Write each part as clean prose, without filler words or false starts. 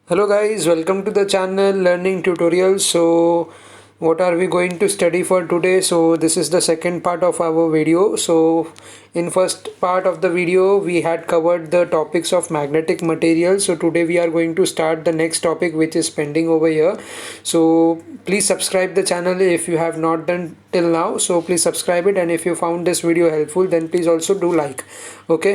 Hello guys, welcome to the channel Learning Tutorials. So what are we going to study for today? So this is the second part of our video. So in first part of the video we had covered the topics of magnetic materials. So today we are going to start the next topic which is pending over here. So please subscribe the channel if you have not done till now. So please subscribe it, and if you found this video helpful then please also do like. Okay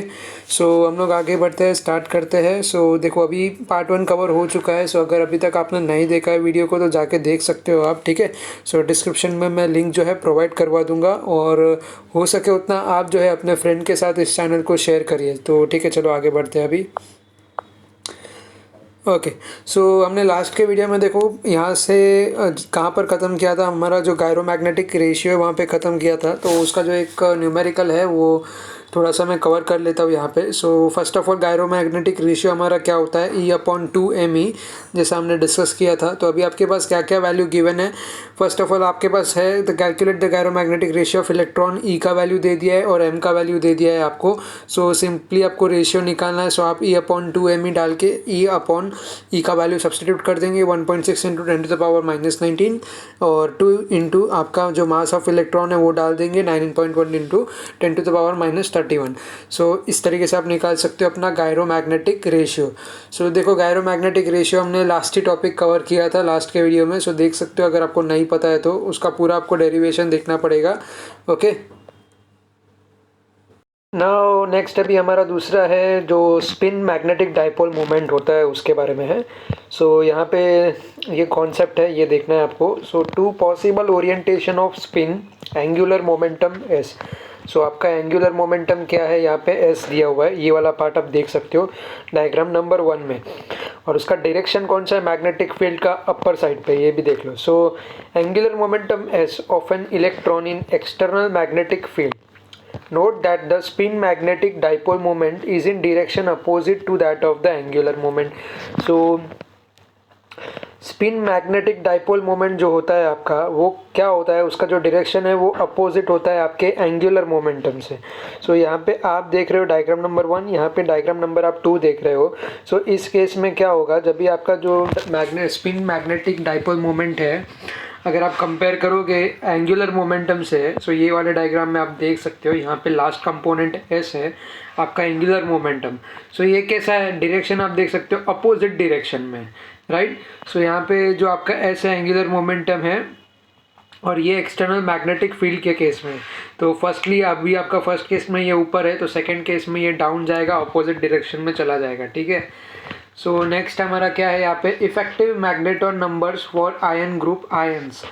so हम लोग आगे बढ़ते हैं, start करते हैं. सो देखो अभी part 1 cover हो चुका है. सो अगर अभी तक आपने नहीं देखा है वीडियो को तो जाके देख सकते हो आप. ठीक है. सो डिस्क्रिप्शन में मैं लिंक जो है प्रोवाइड करवा दूंगा, और हो सके उतना आप जो है अपने फ्रेंड के साथ इस चैनल को शेयर करिए. तो ठीक है, चलो आगे बढ़ते हैं अभी. ओके सो हमने लास्ट के वीडियो में देखो यहाँ से कहाँ पर ख़त्म किया था. हमारा जो गायरोमैग्नेटिक रेशियो है वहाँ पे ख़त्म किया था. तो उसका जो एक न्यूमेरिकल है वो थोड़ा सा मैं कवर कर लेता हूँ यहाँ पे. So first of all gyromagnetic ratio हमारा क्या होता है, E/2me, जैसा हमने डिस्कस किया था. तो अभी आपके पास क्या क्या वैल्यू गिवन है. फर्स्ट ऑफ ऑल आपके पास है the calculate the gyromagnetic ratio of electron. E का वैल्यू दे दिया है और एम का वैल्यू दे दिया है आपको. सो सिंपली आपको रेशियो निकालना है. सो आप E/2me डाल के ई का वैल्यू सब्सटीट्यूट कर देंगे. 1.6 इंटू 10⁻⁻19 और 2 इंटू आपका जो मास ऑफ इलेक्ट्रॉन है वो डाल देंगे 19.1 इंटू 10⁻31. सो इस तरीके से आप निकाल सकते हो अपना गायरोमैग्नेटिक रेशियो. सो देखो गायरोमैग्नेटिक रेशियो हमने लास्ट ही टॉपिक कवर किया था लास्ट के वीडियो में. सो देख सकते हो, अगर आपको नहीं पता है तो उसका पूरा आपको डेरिवेशन देखना पड़ेगा. ओके नाउ नेक्स्ट अभी हमारा दूसरा है जो स्पिन मैग्नेटिक डाइपोल मोमेंट होता है उसके बारे में है. सो यहाँ पे ये कॉन्सेप्ट है, ये देखना है आपको. So two possible orientation of spin angular momentum S. So आपका एंगुलर मोमेंटम क्या है, यहाँ पे एस दिया हुआ है. ये वाला पार्ट आप देख सकते हो डायग्राम नंबर 1 में. और उसका डायरेक्शन कौन सा है, मैग्नेटिक फील्ड का अपर साइड पे, ये भी देख लो. So angular momentum S of an electron in external magnetic field. Note that the spin magnetic dipole moment is in direction opposite to that of the angular moment. So spin magnetic dipole moment जो होता है आपका वो क्या होता है, उसका जो डायरेक्शन है वो अपोजिट होता है आपके एंगुलर मोमेंटम से. सो यहाँ पे आप देख रहे हो डायग्राम नंबर 1, यहाँ पे डायग्राम नंबर आप 2 देख रहे हो. सो इस केस में क्या होगा, जब भी आपका जो स्पिन मैग्नेटिक डाइपोल मोमेंट है अगर आप कंपेयर करोगे एंगुलर मोमेंटम से, सो ये वाले डायग्राम में आप देख सकते हो यहाँ पे लास्ट कंपोनेंट एस है आपका एंगुलर मोमेंटम. सो ये कैसा है, डायरेक्शन आप देख सकते हो अपोजिट डायरेक्शन में, राइट. सो यहाँ पे जो आपका एस है एंगुलर मोमेंटम है, और ये एक्सटर्नल मैग्नेटिक फील्ड के केस में. तो फर्स्टली अभी आपका फर्स्ट केस में ये ऊपर है, तो सेकंड केस में ये डाउन जाएगा, अपोजिट डायरेक्शन में चला जाएगा. ठीक है. सो नेक्स्ट हमारा क्या है यहाँ पे, effective magneton numbers for ion group ions,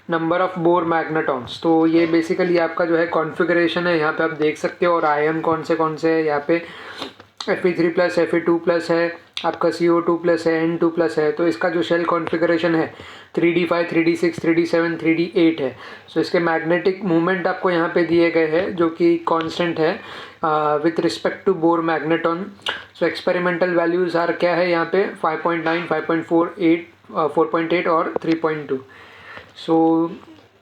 number of Bohr magnetons. तो ये बेसिकली आपका जो है कॉन्फ़िगरेशन है, यहाँ पे आप देख सकते हो. और आयन कौन से है यहाँ पे, Fe3+, Fe2+ है, आपका CO2+ है, N2+ है. तो इसका जो शेल कॉन्फ़िगरेशन है 3d5, 3d6, 3d7, 3d8 है. सो इसके मैग्नेटिक मूवमेंट आपको यहाँ पे दिए गए हैं जो कि कांस्टेंट है with respect to Bohr magneton. So experimental values are क्या है यहाँ पे 5.9, 5.48, 4.8 और 3.2. सो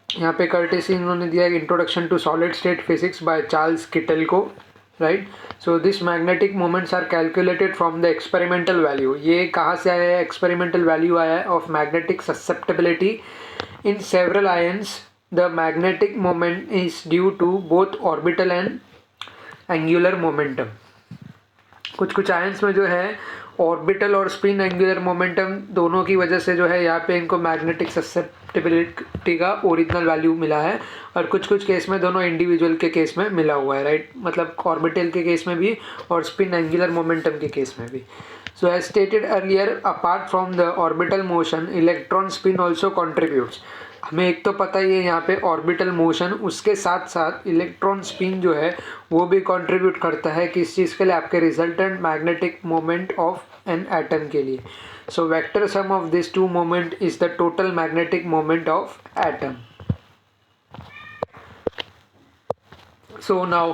यहाँ पे कर्टेसी इन्होंने दिया है introduction to solid state physics by Charles Kittel को, right. So this magnetic moments are calculated from the experimental value. ये कहाँ से आया है, एक्सपेरिमेंटल वैल्यू आया है of magnetic susceptibility in several ions. The magnetic moment is due to both orbital and angular momentum. कुछ ions में जो है ऑर्बिटल और स्पिन एंगुलर मोमेंटम दोनों की वजह से जो है यहाँ पे इनको मैग्नेटिक ससेप्टेबिलिटी का ओरिजिनल वैल्यू मिला है, और कुछ केस में दोनों इंडिविजुअल के केस में मिला हुआ है, राइट. मतलब ऑर्बिटल के केस में भी और स्पिन एंगुलर मोमेंटम के केस में भी. So as stated earlier, apart from the orbital motion electron spin also contributes. हमें एक तो पता ही है यहाँ पे ऑर्बिटल मोशन, उसके साथ साथ इलेक्ट्रॉन स्पिन जो है वो भी कंट्रीब्यूट करता है किस चीज़ के लिए, आपके resultant magnetic moment of an atom के लिए. So vector sum of this two moment is the total magnetic moment of atom. So now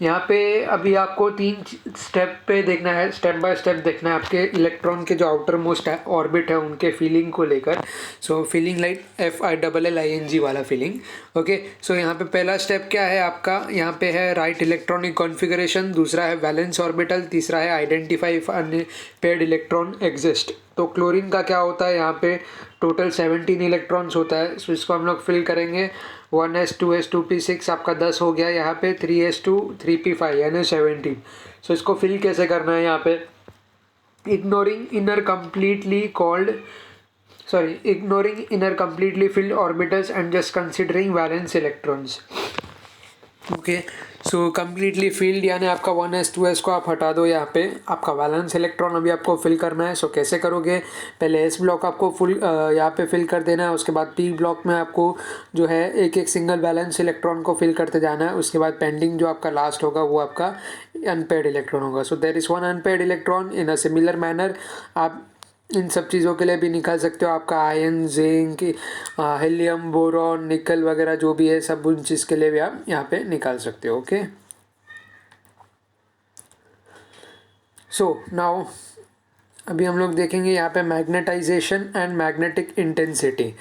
यहाँ पे अभी आपको 3 स्टेप पे देखना है, स्टेप बाय स्टेप देखना है आपके इलेक्ट्रॉन के जो आउटर मोस्ट ऑर्बिट है उनके फीलिंग को लेकर। सो फीलिंग लाइक FILLING वाला फीलिंग। ओके, सो यहाँ पे पहला स्टेप क्या है आपका, यहाँ पे है राइट इलेक्ट्रॉनिक कॉन्फ़िगरेशन, दूसरा है वैलेंस ऑर्बिटल, तीसरा है identify if unpaired electron exist. तो क्लोरीन का क्या होता है, यहाँ पे टोटल 17 इलेक्ट्रॉन्स होता है। सो इसको हम लोग फिल करेंगे, 1s 2s 2p6 आपका 10 हो गया, यहाँ पे 3s2 3p5 यानी 17। सो इसको फिल कैसे करना है, यहाँ पे ignoring inner completely filled orbitals and just considering valence electrons। Okay, so completely field यानी आपका 1s 2s को आप हटा दो, यहाँ पे आपका वैलेंस इलेक्ट्रॉन अभी आपको फिल करना है। सो कैसे करोगे, पहले S ब्लॉक आपको फुल यहाँ पे फिल कर देना है, उसके बाद P ब्लॉक में आपको जो है एक एक सिंगल वैलेंस इलेक्ट्रॉन को फिल करते जाना है। उसके बाद पेंडिंग जो आपका लास्ट होगा वो आपका अनपेयर्ड इलेक्ट्रॉन होगा। So there is one unpaired electron. In a similar manner आप इन सब चीज़ों के लिए भी निकाल सकते हो, आपका आयन, जिंक, हीलियम, बोरॉन, निकल वगैरह जो भी है सब उन चीज़ के लिए भी आप यहाँ पे निकाल सकते हो। ओके, सो नाउ अभी हम लोग देखेंगे यहाँ पे magnetization and magnetic intensity.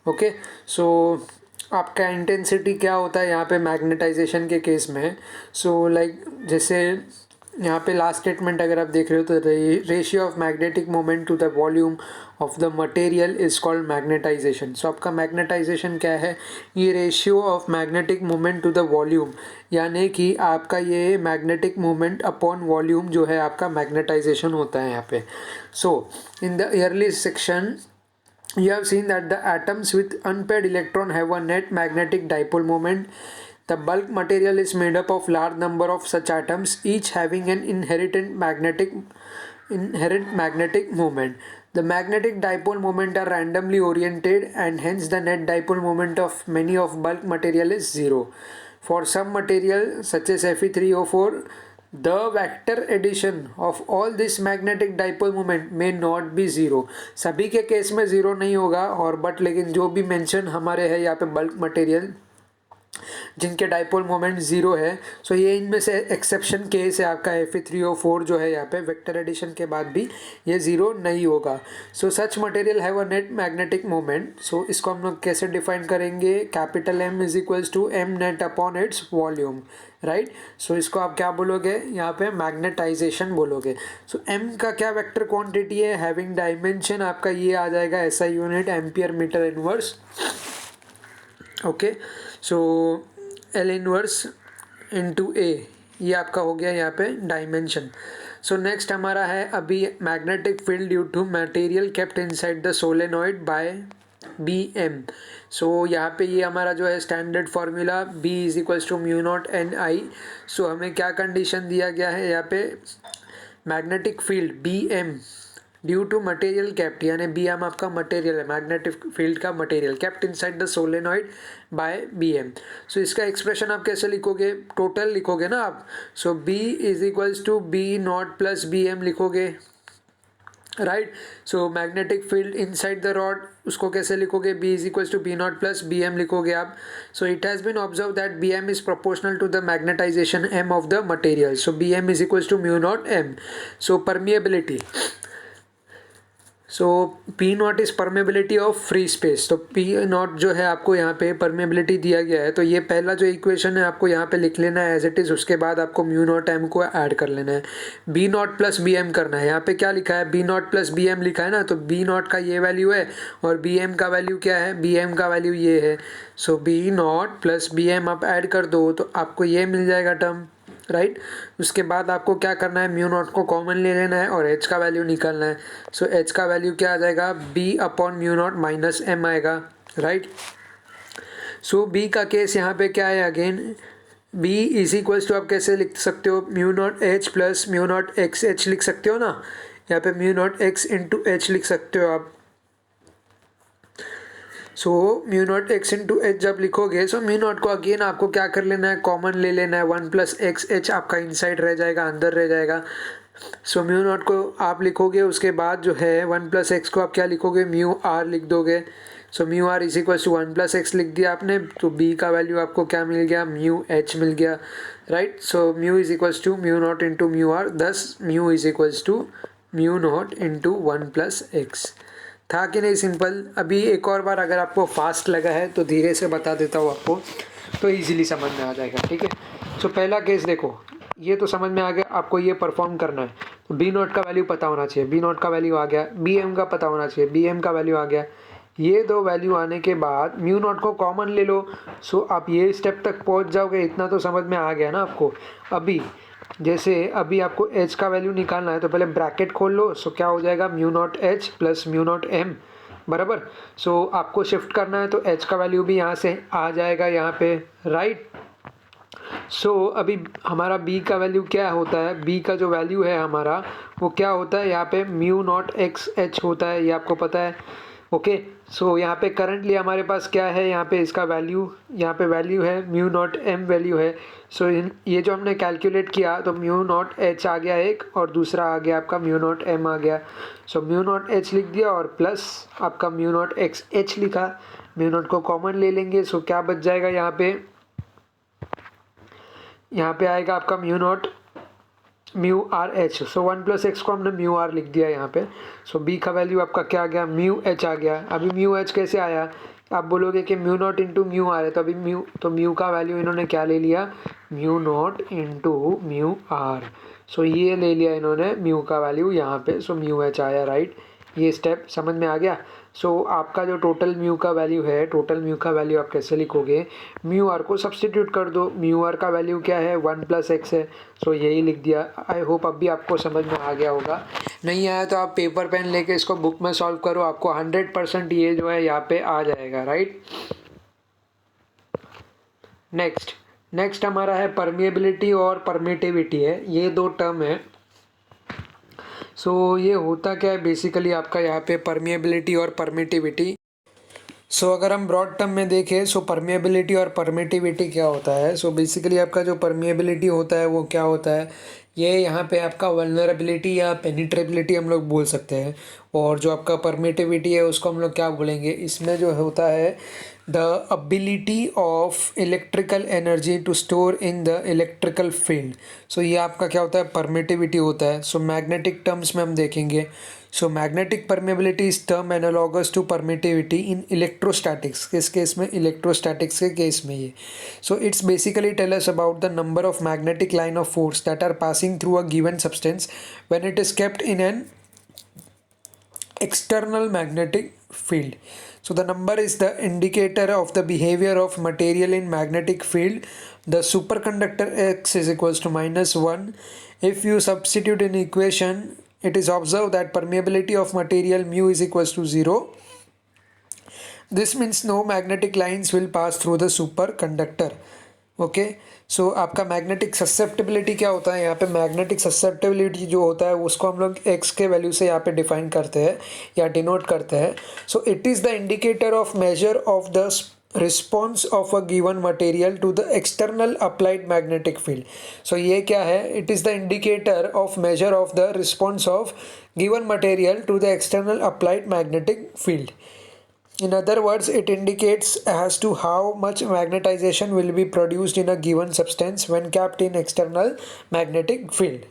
Okay, so आपका इंटेंसिटी क्या होता है यहाँ पे मैग्नेटाइजेशन के केस में। सो लाइक जैसे यहाँ पे लास्ट स्टेटमेंट अगर आप देख रहे हो तो ratio of magnetic moment to the volume of the material is called magnetization. So आपका मैग्नेटाइजेशन क्या है, ये ratio of magnetic moment to the volume, यानी कि आपका ये मैग्नेटिक मोमेंट अपॉन वॉल्यूम जो है आपका मैग्नेटाइजेशन होता है यहाँ पे। So in the early section you have seen that the atoms with unpaired electron have a net magnetic dipole moment. The bulk material is made up of large number of such atoms, each having an inherent magnetic moment. The magnetic dipole moment are randomly oriented and hence the net dipole moment of many of bulk material is zero. For some material such as Fe3O4, the vector addition of all this magnetic dipole moment may not be zero। सभी के case में zero नहीं होगा और but लेकिन जो भी mention हमारे है यहाँ पे बल्क मटेरियल जिनके डाइपोल मोमेंट ज़ीरो है, सो ये इनमें से एक्सेप्शन केस है आपका Fe3O4 जो है यहाँ पे वेक्टर एडिशन के बाद भी ये ज़ीरो नहीं होगा। So such material have a net magnetic moment. So इसको हम लोग कैसे डिफाइन करेंगे, capital M is equals to M net upon its volume, right. So इसको आप क्या बोलोगे, यहाँ पे मैग्नेटाइजेशन बोलोगे। सो M का क्या वेक्टर क्वांटिटी है, हैविंग डायमेंशन आपका ये आ जाएगा SI unit ampere metre inverse. Okay, so L inverse into A ये आपका हो गया यहाँ पे डायमेंशन। सो नेक्स्ट हमारा है अभी magnetic field due to material kept inside the solenoid by BM। So यहाँ पे ये हमारा जो है standard formula B is equals to mu naught NI। So हमें क्या कंडीशन दिया गया है यहाँ पे, magnetic field BM due to material kept, यानी BM आपका मटेरियल है, मैग्नेटिक फील्ड का material kept inside the solenoid by BM। So इसका एक्सप्रेशन आप कैसे लिखोगे, टोटल लिखोगे ना आप। So B is equals to B not plus BM लिखोगे, right. So magnetic field inside the rod उसको कैसे लिखोगे, B is equals to B not plus BM लिखोगे आप। So it has been observe that BM is proportional to the magnetisation M of the material. So BM is equals to mu not M। So permeability, so P not is permeability of free space. तो P not जो है आपको यहाँ पे permeability दिया गया है, तो ये पहला जो इक्वेशन है आपको यहाँ पे लिख लेना है एज इट इज़। उसके बाद आपको म्यू नॉट M को ऐड कर लेना है, B नॉट प्लस BM करना है। यहाँ पे क्या लिखा है, B नॉट प्लस BM लिखा है ना, तो B नॉट का ये वैल्यू है और BM का वैल्यू क्या है, BM का वैल्यू ये है। So B not plus BM आप ऐड कर दो तो आपको ये मिल जाएगा टर्म, राइट। उसके बाद आपको क्या करना है, म्यू नॉट को कॉमन ले लेना है और H का वैल्यू निकालना है। सो H का वैल्यू क्या आ जाएगा, B upon mu not minus M आएगा, राइट। सो B का केस यहाँ पे क्या है, again B is equals to आप कैसे लिख सकते हो, mu not H plus mu not XH लिख सकते हो ना, यहाँ पे mu not X into H लिख सकते हो आप। So mu not X into H जब लिखोगे, सो म्यू नॉट को अगेन आपको क्या कर लेना है, कॉमन ले लेना है, 1 प्लस XH आपका इनसाइड रह जाएगा, अंदर रह जाएगा। सो म्यू नॉट को आप लिखोगे, उसके बाद जो है 1 प्लस X को आप क्या लिखोगे, म्यू R लिख दोगे। So mu R is equal to 1+x लिख दिया आपने, तो बी का वैल्यू आपको क्या मिल गया, म्यू एच मिल गया, right. So mu is equals to mu not into mu R, thus mu is equals to mu not into 1+x। था कि नहीं सिंपल। अभी एक और बार अगर आपको फास्ट लगा है तो धीरे से बता देता हूँ आपको, तो इजीली समझ में आ जाएगा, ठीक है। सो पहला केस देखो, ये तो समझ में आ गया, आपको ये परफॉर्म करना है, तो बी नॉट का वैल्यू पता होना चाहिए, बी नॉट का वैल्यू आ गया, बी एम का पता होना चाहिए, बी एम का वैल्यू आ गया। ये दो वैल्यू आने के बाद म्यू नॉट को कॉमन ले लो, सो आप ये स्टेप तक पहुंच जाओगे, इतना तो समझ में आ गया ना आपको। अभी जैसे अभी आपको एच का वैल्यू निकालना है, तो पहले ब्रैकेट खोल लो, सो क्या हो जाएगा, mu not H plus mu not M, बराबर। सो आपको शिफ्ट करना है, तो एच का वैल्यू भी यहाँ से आ जाएगा यहाँ पे, राइट। सो अभी हमारा b का वैल्यू क्या होता है, b का जो वैल्यू है हमारा वो क्या होता है, यहाँ पे म्यू नॉट एक्स एच होता है, ये आपको पता है, ओके। सो यहाँ पे करंटली हमारे पास क्या है, यहाँ पे इसका वैल्यू, यहाँ पे वैल्यू है म्यू नॉट एम वैल्यू है। सो ये जो हमने कैलकुलेट किया, तो म्यू नॉट एच आ गया एक, और दूसरा आ गया आपका म्यू नॉट एम आ गया। सो म्यू नॉट एच लिख दिया और प्लस आपका म्यू नॉट एक्स एच लिखा, म्यू नॉट को कॉमन ले लेंगे, सो क्या बच जाएगा यहाँ पे आएगा आपका mu not mu R H. So 1+x को हमने म्यू आर लिख दिया यहाँ पे। सो b का वैल्यू आपका क्या आ गया, म्यू एच आ गया। अभी म्यू एच कैसे आया, आप बोलोगे कि mu not into mu R है, तो अभी म्यू का वैल्यू इन्होंने क्या ले लिया, mu not into mu R. So ये ले लिया इन्होंने म्यू का वैल्यू यहाँ पे, सो म्यू एच आया, राइट। ये स्टेप समझ में आ गया। सो आपका जो टोटल म्यू का वैल्यू है, टोटल म्यू का वैल्यू आप कैसे लिखोगे, म्यू आर को सब्सटीट्यूट कर दो, म्यू आर का वैल्यू क्या है, 1+x है, सो यही लिख दिया। आई होप अभी आपको समझ में आ गया होगा, नहीं आया तो आप पेपर पेन लेके इसको बुक में सॉल्व करो, आपको 100% ये जो है यहाँ पे आ जाएगा, राइट। नेक्स्ट हमारा है परमिएबिलिटी और परमिटिविटी है, ये दो टर्म है। सो ये होता क्या है बेसिकली आपका यहाँ पे परमिएबिलिटी और परमिटिविटी। सो अगर हम ब्रॉड टर्म में देखें, सो परमिएबिलिटी और परमिटिविटी क्या होता है। सो बेसिकली आपका जो परमिएबिलिटी होता है वो क्या होता है, ये यहाँ पे आपका वल्नरेबिलिटी या पेनिट्रेबिलिटी हम लोग बोल सकते हैं, और जो आपका परमिटिविटी है उसको हम लोग क्या बोलेंगे, इसमें जो होता है the ability of electrical energy to store in the electrical field. So ये आपका क्या होता है, परमिटिविटी होता है। सो मैग्नेटिक टर्म्स में हम देखेंगे, so magnetic permeability is term analogous to permittivity in electrostatics. किस केस में, इलेक्ट्रोस्टैटिक्स के केस में ये। So it's basically tell us about the number of magnetic line of force that are passing through a given substance when it is kept in an external magnetic field. So the number is the indicator of the behavior of material in magnetic field. The superconductor X is equals to -1. If you substitute in equation, it is observed that permeability of material mu is equals to 0. This means no magnetic lines will pass through the superconductor. Okay. So आपका magnetic susceptibility क्या होता है, यहाँ पे magnetic susceptibility जो होता है उसको हम लोग एक्स के वैल्यू से यहाँ पे डिफाइन करते हैं या डिनोट करते हैं। So it is the indicator of measure of the response of a given material to the external applied magnetic field. So ये क्या है, it is the indicator of measure of the response of given material to the external applied magnetic field. In other words, it indicates as to how much magnetization will be produced in a given substance when kept in external magnetic field.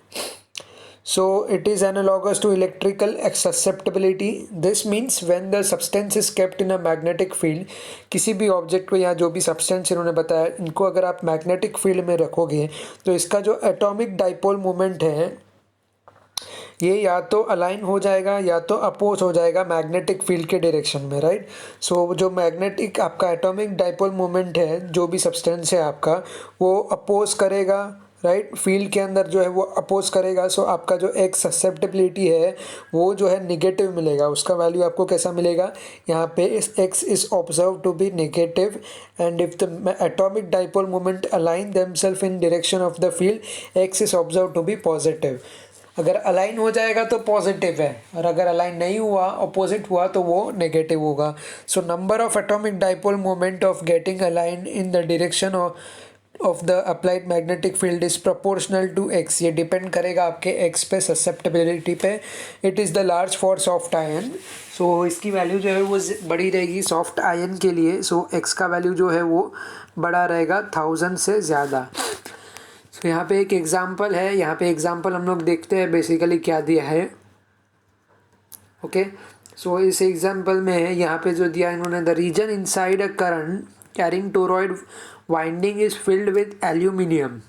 So it is analogous to electrical susceptibility. This means when the substance is kept in a magnetic field, किसी भी object को या जो भी substance इन्होंने बताया, इनको अगर आप मैग्नेटिक फील्ड में रखोगे तो इसका जो एटॉमिक डाइपोल मोमेंट है ये या तो अलाइन हो जाएगा या तो अपोज हो जाएगा मैग्नेटिक फील्ड के डायरेक्शन में, राइट। सो जो मैग्नेटिक आपका एटॉमिक डाइपोल मोमेंट है, जो भी सब्सटेंस है आपका, वो अपोज करेगा, राइट। फील्ड के अंदर जो है वो अपोज करेगा। सो आपका जो एक ससेप्टिबिलिटी है वो जो है निगेटिव मिलेगा, उसका वैल्यू आपको कैसा मिलेगा, यहाँ पे इस X is observe to be negative and if the atomic dipole moment align themselves in direction of the field, X is observe to be positive. अगर अलाइन हो जाएगा तो पॉजिटिव है, और अगर अलाइन नहीं हुआ, अपोजिट हुआ, तो वो नेगेटिव होगा। So number of atomic dipole moment of getting align in the direction of of the applied magnetic field is proportional to X, ये डिपेंड करेगा आपके एक्स पे, ससेप्टेबिलिटी पे। It is the large for soft iron, so इसकी value जो है वो बड़ी रहेगी सॉफ्ट आयन के लिए। सो एक्स का वैल्यू जो है वो बड़ा रहेगा 1000 से ज़्यादा। तो यहाँ पे एक एग्जांपल है, यहाँ पे एग्जांपल हम लोग देखते हैं बेसिकली क्या दिया है। ओके, सो इस एग्जांपल में यहाँ पे जो दिया इन्होंने, the region inside a current carrying toroid winding is filled with aluminium.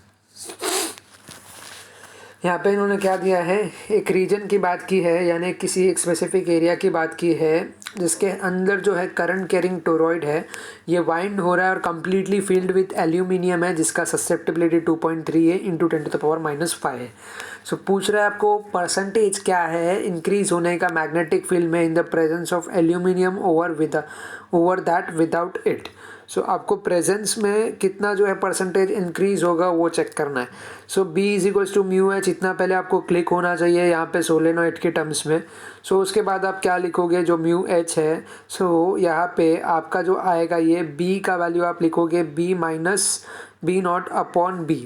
यहाँ पे इन्होंने क्या दिया है, एक रीजन की बात की है, यानी किसी एक स्पेसिफिक एरिया की बात की है जिसके अंदर जो है करंट कैरिंग टोरॉइड है, ये वाइंड हो रहा है और कम्प्लीटली फील्ड विथ एल्यूमिनियम है, जिसका ससेप्टेबिलिटी 2.3 है इंटू 10⁻⁵ है। सो पूछ रहा है आपको परसेंटेज क्या है इंक्रीज होने का मैग्नेटिक फील्ड में in the presence of aluminium over that without it. So आपको प्रेजेंस में कितना जो है परसेंटेज इंक्रीज होगा वो चेक करना है। So B is equals to mu H, इतना पहले आपको क्लिक होना चाहिए यहाँ पे सोलेनोइड के टर्म्स में। सो उसके बाद आप क्या लिखोगे, जो म्यू एच है, सो यहाँ पे आपका जो आएगा ये B का वैल्यू आप लिखोगे B minus B0 upon B,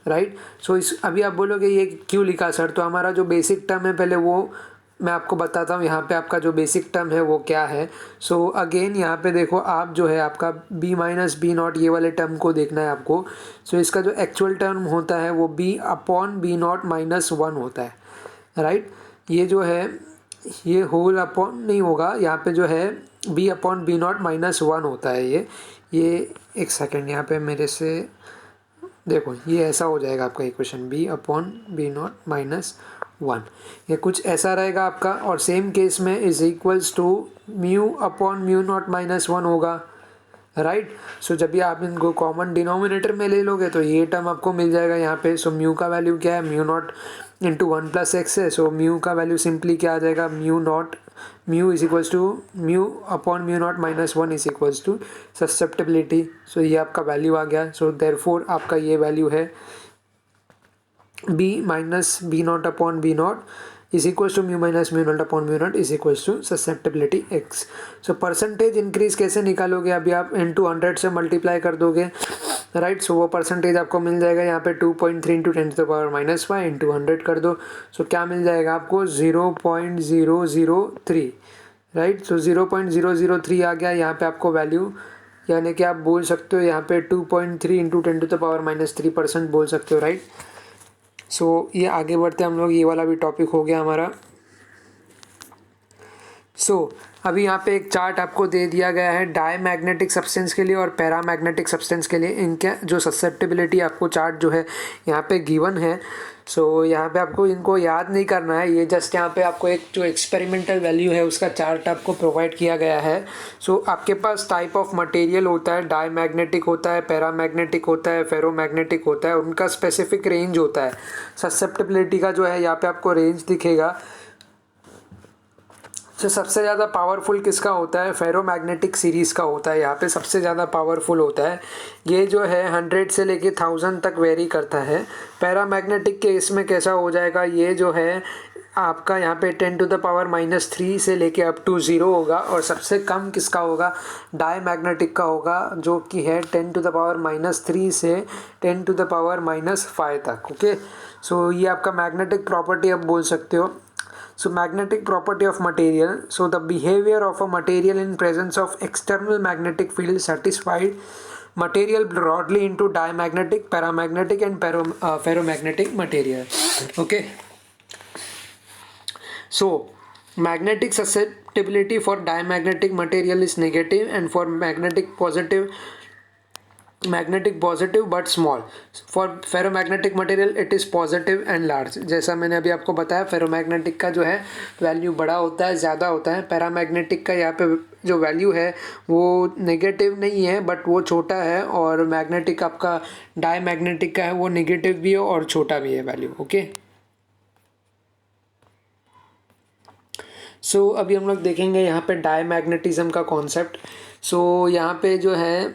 right. So इस अभी आप बोलोगे ये क्यों लिखा सर, तो हमारा जो बेसिक टर्म है पहले वो मैं आपको बताता हूँ। यहाँ पे आपका जो बेसिक टर्म है वो क्या है। सो अगेन यहाँ पे देखो, आप जो है आपका B माइनस B0 ये वाले टर्म को देखना है आपको। सो इसका जो एक्चुअल टर्म होता है वो B अपॉन B0 माइनस 1 होता है, राइट। ये जो है ये होल अपॉन नहीं होगा, यहाँ पे जो है B अपॉन B0 माइनस 1 होता है। ये एक सेकेंड, यहाँ पे मेरे से देखो ये ऐसा हो जाएगा आपका equation, B upon B0 minus 1, ये कुछ ऐसा रहेगा आपका। और सेम केस में is equals to mu upon म्यू0 माइनस 1 होगा, राइट। सो जब भी आप इनको कॉमन डिनोमिनेटर में ले लोगे तो ये टर्म आपको मिल जाएगा यहाँ पे। सो म्यू का वैल्यू क्या है, म्यू0 इंटू 1 प्लस एक्स है। सो म्यू का वैल्यू सिंपली क्या आ जाएगा, mu is equals to mu upon म्यू0 minus 1 is equals to susceptibility. So ये आपका वैल्यू आ गया। सो देयरफॉर आपका ये वैल्यू है B minus B0 upon B0 is equals to mu minus म्यू0 अपॉन म्यू0 is equals to susceptibility x। So percentage increase कैसे निकालोगे, अभी आप इंटू 100 से मल्टीप्लाई कर दोगे, राइट। सो वो परसेंटेज आपको मिल जाएगा यहाँ पे 2.3 इंटू 10⁻⁻5 इंटू 100 कर दो। सो क्या मिल जाएगा आपको 0.003, राइट। सो 0.003 आ गया यहाँ पे आपको वैल्यू, यानी कि आप बोल सकते हो यहाँ पे 2.3 इंटू 10⁻³ बोल सकते हो, राइट। सो ये आगे बढ़ते हम लोग, ये वाला भी टॉपिक हो गया हमारा। सो अभी यहाँ पे एक चार्ट आपको दे दिया गया है डायमैग्नेटिक सब्सटेंस के लिए और पैरामैग्नेटिक सब्सटेंस के लिए, इनके जो ससेप्टेबिलिटी आपको चार्ट जो है यहाँ पे गिवन है। सो यहाँ पे आपको इनको याद नहीं करना है, ये जस्ट यहाँ पे आपको एक जो एक्सपेरिमेंटल वैल्यू है उसका चार्ट आपको प्रोवाइड किया गया है। सो आपके पास टाइप ऑफ मटेरियल होता है, डायमैग्नेटिक होता है, पैरामैग्नेटिक होता है, फेरोमैग्नेटिक होता है, उनका स्पेसिफिक रेंज होता है। ससेप्टेबिलिटी का जो है यहाँ पे आपको रेंज दिखेगा। तो सबसे ज़्यादा पावरफुल किसका होता है, फेरोमैग्नेटिक सीरीज़ का होता है, यहाँ पे सबसे ज़्यादा पावरफुल होता है। ये जो है 100 से लेके 1000 तक वेरी करता है। पैरामैग्नेटिक के इसमें कैसा हो जाएगा, ये जो है आपका यहाँ पे 10⁻³ से लेके अप टू 0 होगा। और सबसे कम किसका होगा, डायमैग्नेटिक का होगा, जो कि है 10⁻³ से 10⁻⁵ तक। ओके, सो ये आपका मैग्नेटिक प्रॉपर्टी आप बोल सकते हो। So magnetic property of material. So the behavior of a material in presence of external magnetic field satisfied material broadly into diamagnetic, paramagnetic and ferromagnetic material. Okay. So magnetic susceptibility for diamagnetic material is negative and for magnetic positive but small. For ferromagnetic material it is positive and large. जैसा मैंने अभी आपको बताया, ferromagnetic का जो है value बड़ा होता है, ज़्यादा होता है। पैरामैग्नेटिक का यहाँ पे जो वैल्यू है वो नेगेटिव नहीं है बट वो छोटा है, और मैग्नेटिक आपका डायमैग्नेटिक का है वो नेगेटिव भी है और छोटा भी है वैल्यू। ओके, सो अभी हम लोग देखेंगे यहाँ पे डायमैग्नेटिज्म का कॉन्सेप्ट। सो यहाँ पे जो है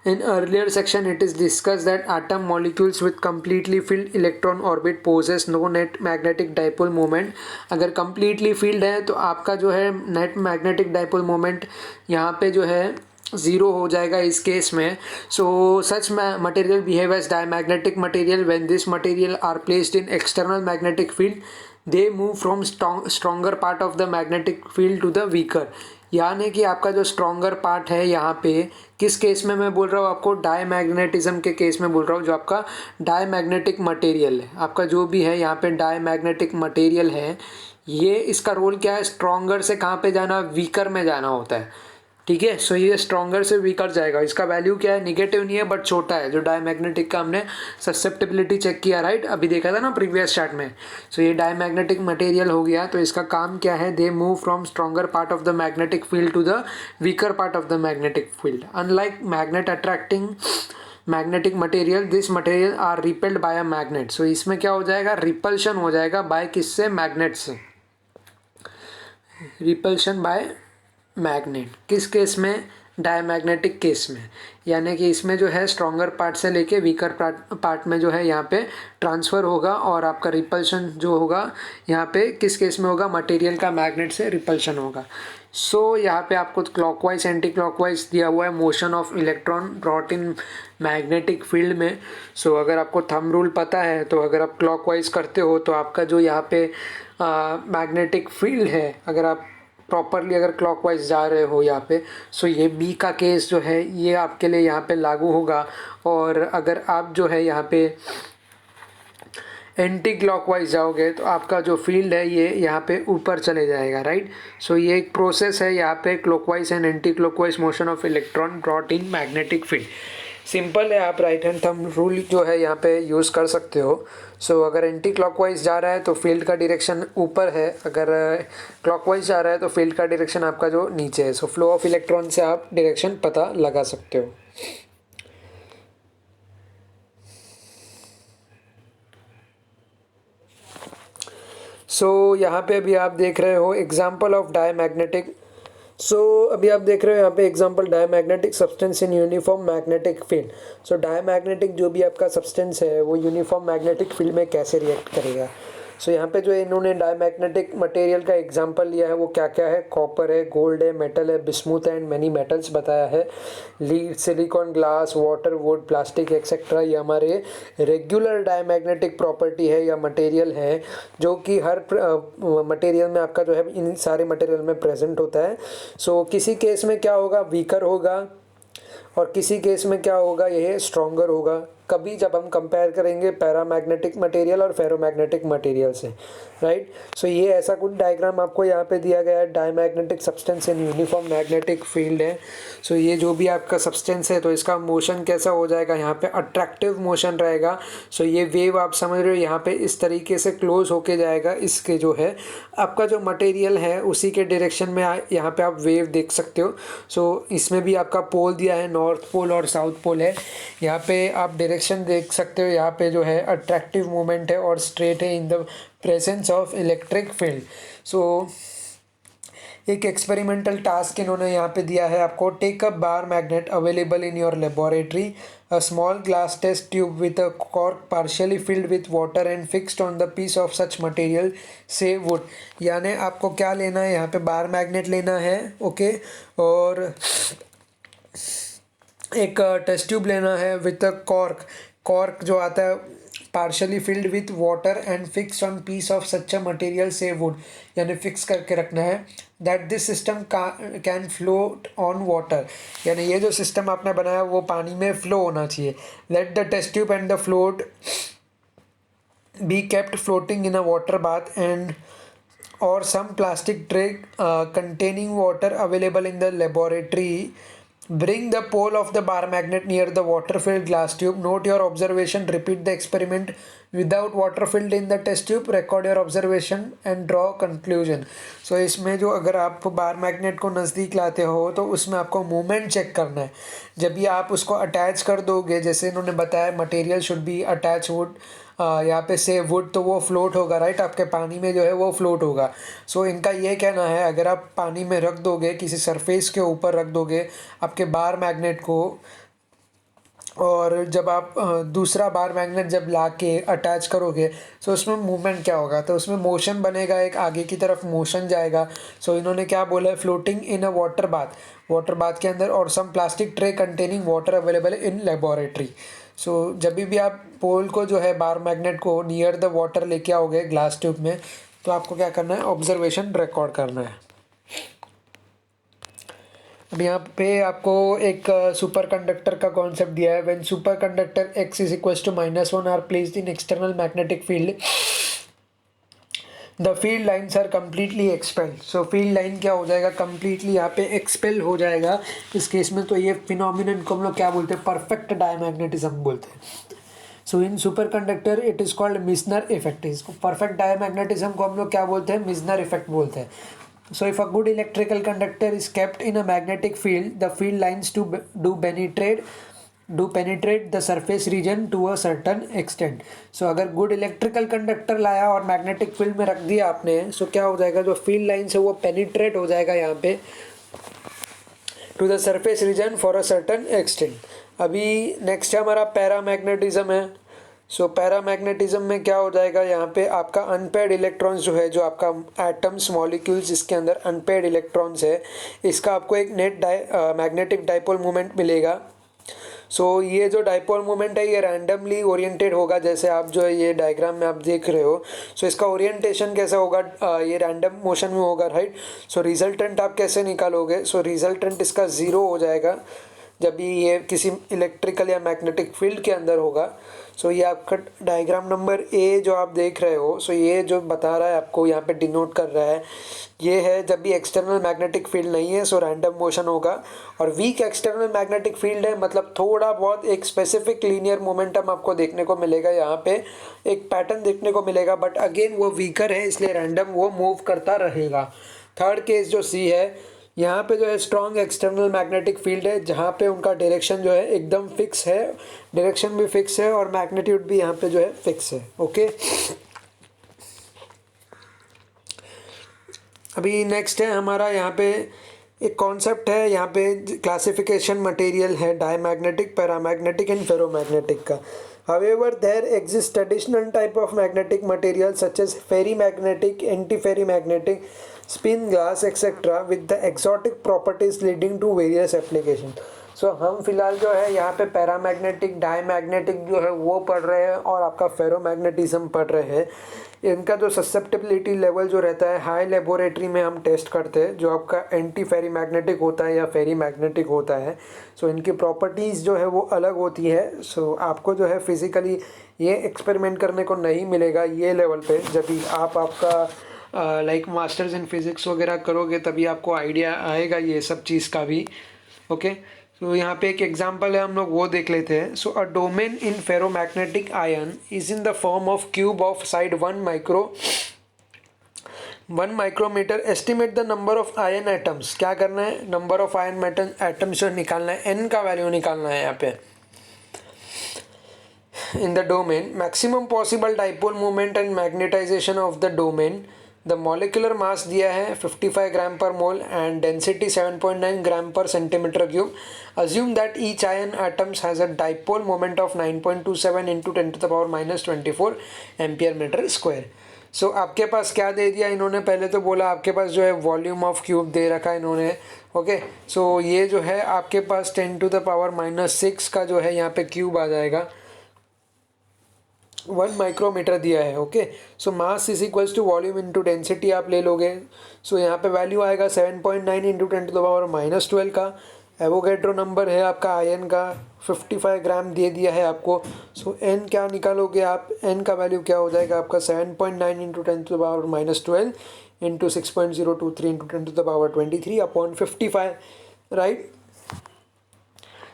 in earlier section it is discussed that atom molecules with completely filled electron orbit possess no net magnetic dipole moment। अगर completely filled है तो आपका जो है net magnetic dipole moment यहाँ पे जो है ज़ीरो हो जाएगा इस केस में. So such material behave as diamagnetic material when this material are placed in external magnetic field they move from stronger part of the magnetic field to the weaker. यानी कि आपका जो स्ट्रॉन्गर पार्ट है यहाँ पे किस case में मैं बोल रहा हूँ आपको, डायमैग्नेटिज्म के केस में बोल रहा हूँ. जो आपका डायमैग्नेटिक मटेरियल है, आपका जो भी है यहाँ पे डायमैग्नेटिक मटेरियल है, ये इसका रोल क्या है, स्ट्रॉन्गर से कहाँ पे जाना, वीकर में जाना होता है. ठीक है. सो ये स्ट्रॉन्गर से वीकर जाएगा. इसका वैल्यू क्या है, निगेटिव नहीं है बट छोटा है. जो डायमैग्नेटिक का हमने ससेप्टिबिलिटी चेक किया, राइट, अभी देखा था ना प्रीवियस चार्ट में. सो ये डायमैग्नेटिक मटेरियल हो गया. तो इसका काम क्या है, they move from stronger part of the magnetic field to the weaker part of the magnetic field. Unlike magnet attracting magnetic material, this material are repelled by a magnet. So इसमें क्या हो जाएगा, रिपल्शन हो जाएगा bye किससे, magnet से. Repulsion bye magnet किस case में, डायमैग्नेटिक केस में. यानी कि इसमें जो है स्ट्रॉन्गर पार्ट से लेके वीकर पार्ट में जो है यहाँ पे ट्रांसफ़र होगा, और आपका रिपल्शन जो होगा यहाँ पे किस केस में होगा, मटेरियल का मैग्नेट से रिपल्शन होगा. सो यहाँ पे आपको क्लॉकवाइज एंटी क्लॉकवाइज दिया हुआ है motion of electron brought in magnetic field में. सो अगर आपको थंब रूल पता है तो अगर आप क्लॉकवाइज करते हो तो आपका जो यहाँ पे मैग्नेटिक फील्ड है, अगर आप प्रॉपरली अगर क्लॉकवाइज जा रहे हो यहाँ पे, सो ये बी का केस जो है ये आपके लिए यहाँ पे लागू होगा. और अगर आप जो है यहाँ पे एंटी क्लॉकवाइज जाओगे तो आपका जो फील्ड है ये यहाँ पे ऊपर चले जाएगा, राइट. सो ये एक प्रोसेस है यहाँ पे, clockwise and anti clockwise motion of electron brought in magnetic field. Simple है, आप राइट हैंड थंब रूल जो है यहाँ पे यूज़ कर सकते हो. सो अगर एंटी क्लॉकवाइज जा रहा है तो फील्ड का डायरेक्शन ऊपर है, अगर क्लॉकवाइज जा रहा है तो फील्ड का डायरेक्शन आपका जो नीचे है. सो फ्लो ऑफ इलेक्ट्रॉन से आप डायरेक्शन पता लगा सकते हो. सो यहाँ पे अभी आप देख रहे हो एग्जाम्पल ऑफ डायमैग्नेटिक. सो अभी आप देख रहे हो यहाँ पे example diamagnetic substance in uniform magnetic field. So diamagnetic जो भी आपका सब्सटेंस है वो यूनिफॉर्म मैग्नेटिक फील्ड में कैसे रिएक्ट करेगा. सो यहाँ पे जो इन्होंने डायमैग्नेटिक मटेरियल का एग्जांपल लिया है वो क्या क्या है, कॉपर है, गोल्ड है, मेटल है, बिस्मुथ एंड मैनी मेटल्स बताया है, lead, silicon, glass, water, would, plastic etcetera. ये हमारे रेगुलर डायमैग्नेटिक प्रॉपर्टी है या मटेरियल है जो कि हर मटेरियल में आपका जो है इन सारे मटेरियल में प्रेजेंट होता है. सो किसी केस में क्या होगा, वीकर होगा, और किसी केस में क्या होगा, यह स्ट्रॉन्गर होगा. कभी जब हम कंपेयर करेंगे पैरामैग्नेटिक मटेरियल और फेरोमैग्नेटिक मटेरियल से, राइट. सो ये ऐसा कुछ डायग्राम आपको यहाँ पे दिया गया है. Diamagnetic substance in uniform magnetic field है. सो ये जो भी आपका सब्सटेंस है तो इसका मोशन कैसा हो जाएगा, यहाँ पे अट्रैक्टिव मोशन रहेगा. सो ये वेव आप समझ रहे हो यहाँ पे इस तरीके से क्लोज होके जाएगा. इसके जो है आपका जो मटेरियल है उसी के डायरेक्शन में यहाँ पे आप वेव देख सकते हो. सो इसमें भी आपका पोल दिया है, नॉर्थ पोल और साउथ पोल है. यहाँ पे आप डायरेक्शन देख सकते हो, यहाँ पे जो है अट्रैक्टिव मोमेंट है और स्ट्रेट है in the presence of electric field. So एक एक्सपेरिमेंटल टास्क इन्होंने यहाँ पे दिया है आपको. Take a bar magnet available in your laboratory, a small glass test tube with a cork partially filled with water and fixed on the piece of such material से wood. यानी आपको क्या लेना है, यहाँ पे बार मैग्नेट लेना है, ओके, और एक टेस्ट ट्यूब लेना है विथ अ कॉर्क जो आता है partially filled with water and fix on piece of such a material से वुड. यानी फिक्स करके रखना है that this system can float on water. यानी ये जो सिस्टम आपने बनाया वो पानी में फ्लो होना चाहिए. Let the test tube and the float be kept floating in a water bath and or some plastic tray containing water available in the laboratory. Bring the pole of the bar magnet near the water filled glass tube. Note your observation. Repeat the experiment without water filled in the test tube. Record your observation and draw conclusion. So इसमें जो अगर आप बार magnet को नज़दीक लाते हो तो उसमें आपको मूवमेंट चेक करना है. जब भी आप उसको अटैच कर दोगे, जैसे इन्होंने बताया material should be attach would, यहाँ पे से वुड, तो वो फ्लोट होगा, राइट. आपके पानी में जो है वो फ्लोट होगा. सो इनका ये कहना है अगर आप पानी में रख दोगे, किसी सरफेस के ऊपर रख दोगे आपके बार मैग्नेट को, और जब आप दूसरा बार मैग्नेट जब ला के अटैच करोगे तो उसमें मूवमेंट क्या होगा, तो उसमें मोशन बनेगा, एक आगे की तरफ मोशन जाएगा। सो इन्होंने क्या बोला है, floating in a water bath के अंदर और some plastic tray containing water available in laboratory. So जब भी आप पोल को जो है बार मैग्नेट को नियर द वाटर लेके आओगे ग्लास ट्यूब में, तो आपको क्या करना है, ऑब्जर्वेशन रिकॉर्ड करना है। अब यहाँ पे आपको एक सुपर कंडक्टर का कॉन्सेप्ट दिया है। When super conductor x is equal to -1 are placed in external magnetic field, the field lines are completely expelled. So field line क्या हो जाएगा, कम्प्लीटली यहाँ पे एक्सपेल हो जाएगा इस केस में। तो ये फिनोमिनन को हम लोग क्या बोलते हैं, परफेक्ट डायमैग्नेटिज्म बोलते हैं। So in superconductor it is called Meissner effect. इसको परफेक्ट डायमैग्नेटिज्म को हम लोग क्या बोलते हैं, मिजनर इफेक्ट बोलते हैं। So if a good electrical conductor is kept in a magnetic field, the field lines do penetrate the surface region to a certain extent. So अगर good electrical conductor लाया और magnetic field में रख दिया आपने, so क्या हो जाएगा, जो field lines है वो penetrate हो जाएगा यहाँ पे to the surface region for a certain extent. अभी next है हमारा पैरामैग्नेटिज्म है। सो पैरामैग्नेटिज्म में क्या हो जाएगा, यहाँ पे आपका अनपेयर्ड इलेक्ट्रॉन्स जो है, जो आपका एटम्स मॉलिक्यूल्स इसके अंदर अनपेयर्ड इलेक्ट्रॉन्स है, इसका आपको एक नेट मैग्नेटिक डाइपोल मोमेंट मिलेगा। सो ये जो डाइपोल मोमेंट है ये रैंडमली ओरिएंटेड होगा, जैसे आप जो है ये डायग्राम में आप देख रहे हो। सो इसका ओरिएंटेशन कैसा होगा, ये रैंडम मोशन में होगा, राइट। सो रिजल्टेंट आप कैसे निकालोगे, सो रिजल्टेंट इसका ज़ीरो हो जाएगा जब भी ये किसी इलेक्ट्रिकल या मैग्नेटिक फील्ड के अंदर होगा। सो ये आपका डायग्राम नंबर ए जो आप देख रहे हो, सो ये जो बता रहा है आपको यहाँ पे डिनोट कर रहा है, ये है जब भी एक्सटर्नल मैग्नेटिक फील्ड नहीं है, सो रैंडम मोशन होगा। और वीक एक्सटर्नल मैग्नेटिक फील्ड है, मतलब थोड़ा बहुत एक स्पेसिफिक लीनियर मोमेंटम आपको देखने को मिलेगा, यहाँ पे एक पैटर्न देखने को मिलेगा, बट अगेन वो वीकर है इसलिए रैंडम वो मूव करता रहेगा। थर्ड केस जो सी है, यहाँ पे जो है स्ट्रॉन्ग एक्सटर्नल मैग्नेटिक फील्ड है, जहाँ पे उनका डायरेक्शन जो है एकदम फिक्स है, डायरेक्शन भी फिक्स है और मैग्नीट्यूड भी यहाँ पे जो है फिक्स है। ओके, अभी नेक्स्ट है हमारा यहाँ पे एक कॉन्सेप्ट है, यहाँ पे क्लासिफिकेशन मटेरियल है डायमैग्नेटिक, पैरामैग्नेटिक एंड फेरोमैग्नेटिक का। However, there exists traditional type of magnetic material such as ferrimagnetic, antiferromagnetic, spin glass, etc. with the exotic properties leading to various applications. So हम फिलहाल जो है यहाँ पे पैरामैग्नेटिक, डायमैग्नेटिक जो है वो पढ़ रहे हैं और आपका फेरोमैग्नेटिज्म पढ़ रहे हैं। इनका जो ससेप्टिबिलिटी लेवल जो रहता है हाई लेबोरेटरी में हम टेस्ट करते हैं, जो आपका एंटी फेरी मैग्नेटिक होता है या फेरी मैग्नेटिक होता है। सो इनकी प्रॉपर्टीज़ जो है वो अलग होती है। सो आपको जो है फिज़िकली ये एक्सपेरिमेंट करने को नहीं मिलेगा ये लेवल पे, जब भी आप आपका लाइक मास्टर्स इन फिज़िक्स वगैरह करोगे तभी आपको आइडिया आएगा ये सब चीज़ का भी। ओके, तो यहाँ पे एक एग्जांपल है, हम लोग वो देख लेते हैं। So a domain in ferromagnetic iron is in the form of cube of side 1 micrometre. Estimate the number of iron atoms. क्या करना है, नंबर ऑफ आयन एटम्स जो निकालना है, एन का वैल्यू निकालना है यहाँ पे in the domain. Maximum possible dipole moment and magnetisation of the domain. The molecular mass दिया है 55 ग्राम पर mole and density 7.9 gram per centimetre cube. Assume that each iron atoms has a dipole moment of 9.27 into 10⁻⁻24 ampere metre square. So आपके पास क्या दे दिया इन्होंने, पहले तो बोला आपके पास जो है वॉल्यूम ऑफ क्यूब दे रखा है इन्होंने। ओके, सो ये जो है आपके पास 10⁻⁻6 का जो है यहाँ पे क्यूब आ जाएगा, 1 माइक्रोमीटर दिया है। Okay, so mass is equals to volume into density आप ले लोगे। सो यहाँ पे वैल्यू आएगा 7.9 इंटू 10⁻⁻12 का। एवोगैड्रो नंबर है आपका आयन का, 55 ग्राम दे दिया है आपको। सो एन क्या निकालोगे आप, एन का वैल्यू क्या हो जाएगा आपका 7.9 into 10⁻12 into 6.023 into 10⁻23 upon 55, right.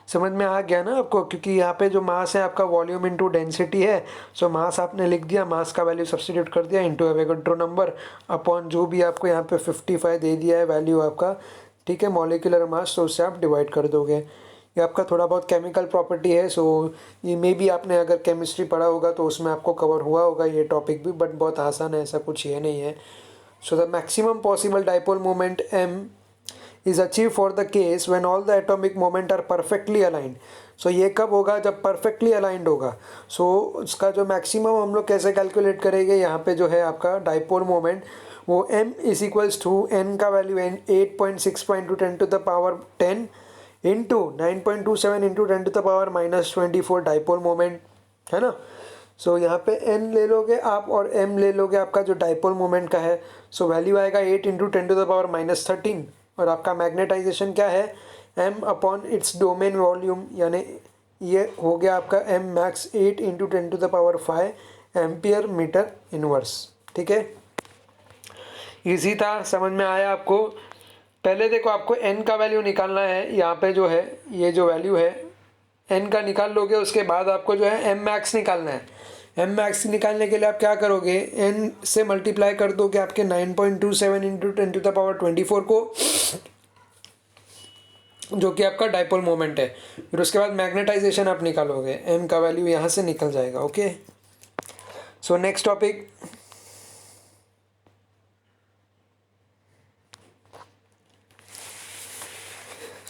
समझ में आ गया ना आपको, क्योंकि यहाँ पे जो मास है आपका वॉल्यूम इंटू डेंसिटी है। सो मास आपने लिख दिया, मास का वैल्यू सब्स्टिट्यूट कर दिया इंटू एवोगैड्रो नंबर अपॉन जो भी आपको यहाँ पे 55 दे दिया है वैल्यू आपका, ठीक है, मॉलिक्यूलर मास। तो उससे आप डिवाइड कर दोगे। ये आपका थोड़ा बहुत केमिकल प्रॉपर्टी है। सो ये मे भी आपने अगर केमिस्ट्री पढ़ा होगा तो उसमें आपको कवर हुआ होगा ये टॉपिक भी, बट बहुत आसान है, ऐसा कुछ ये नहीं है। So the maximum possible dipole moment m is achieved for the case when all the atomic moment are perfectly aligned. सो ये कब होगा, जब परफेक्टली अलाइंड होगा। सो उसका जो मैक्सिमम हम लोग कैसे कैलकुलेट करेंगे, यहाँ पे जो है आपका डाइपोल मोमेंट वो m is equals to n का value 8.6 × 10⁻10 into 9.27 into 10⁻24 dipole moment, है ना। सो यहाँ पे n ले लोगे आप और m ले लोगे आपका जो डाइपोल मोमेंट का है। सो वैल्यू आएगा 8 इंटू 10⁻13 और आपका मैग्नेटाइजेशन क्या है, m upon its domain volume, यानी ये हो गया आपका m max 8 into 10⁵ ampere metre inverse. ठीक है, इजी था, समझ में आया आपको। पहले देखो आपको n का वैल्यू निकालना है, यहाँ पे जो है ये जो वैल्यू है n का निकाल लोगे, उसके बाद आपको जो है m मैक्स निकालना है। m मैक्स निकालने के लिए आप क्या करोगे, n से मल्टीप्लाई कर दोगे आपके 9.27 इंटू 10⁻24 को, जो कि आपका डाइपोल मोमेंट है। फिर उसके बाद मैग्नेटाइजेशन आप निकालोगे, m का वैल्यू यहाँ से निकल जाएगा। Okay, so next topic.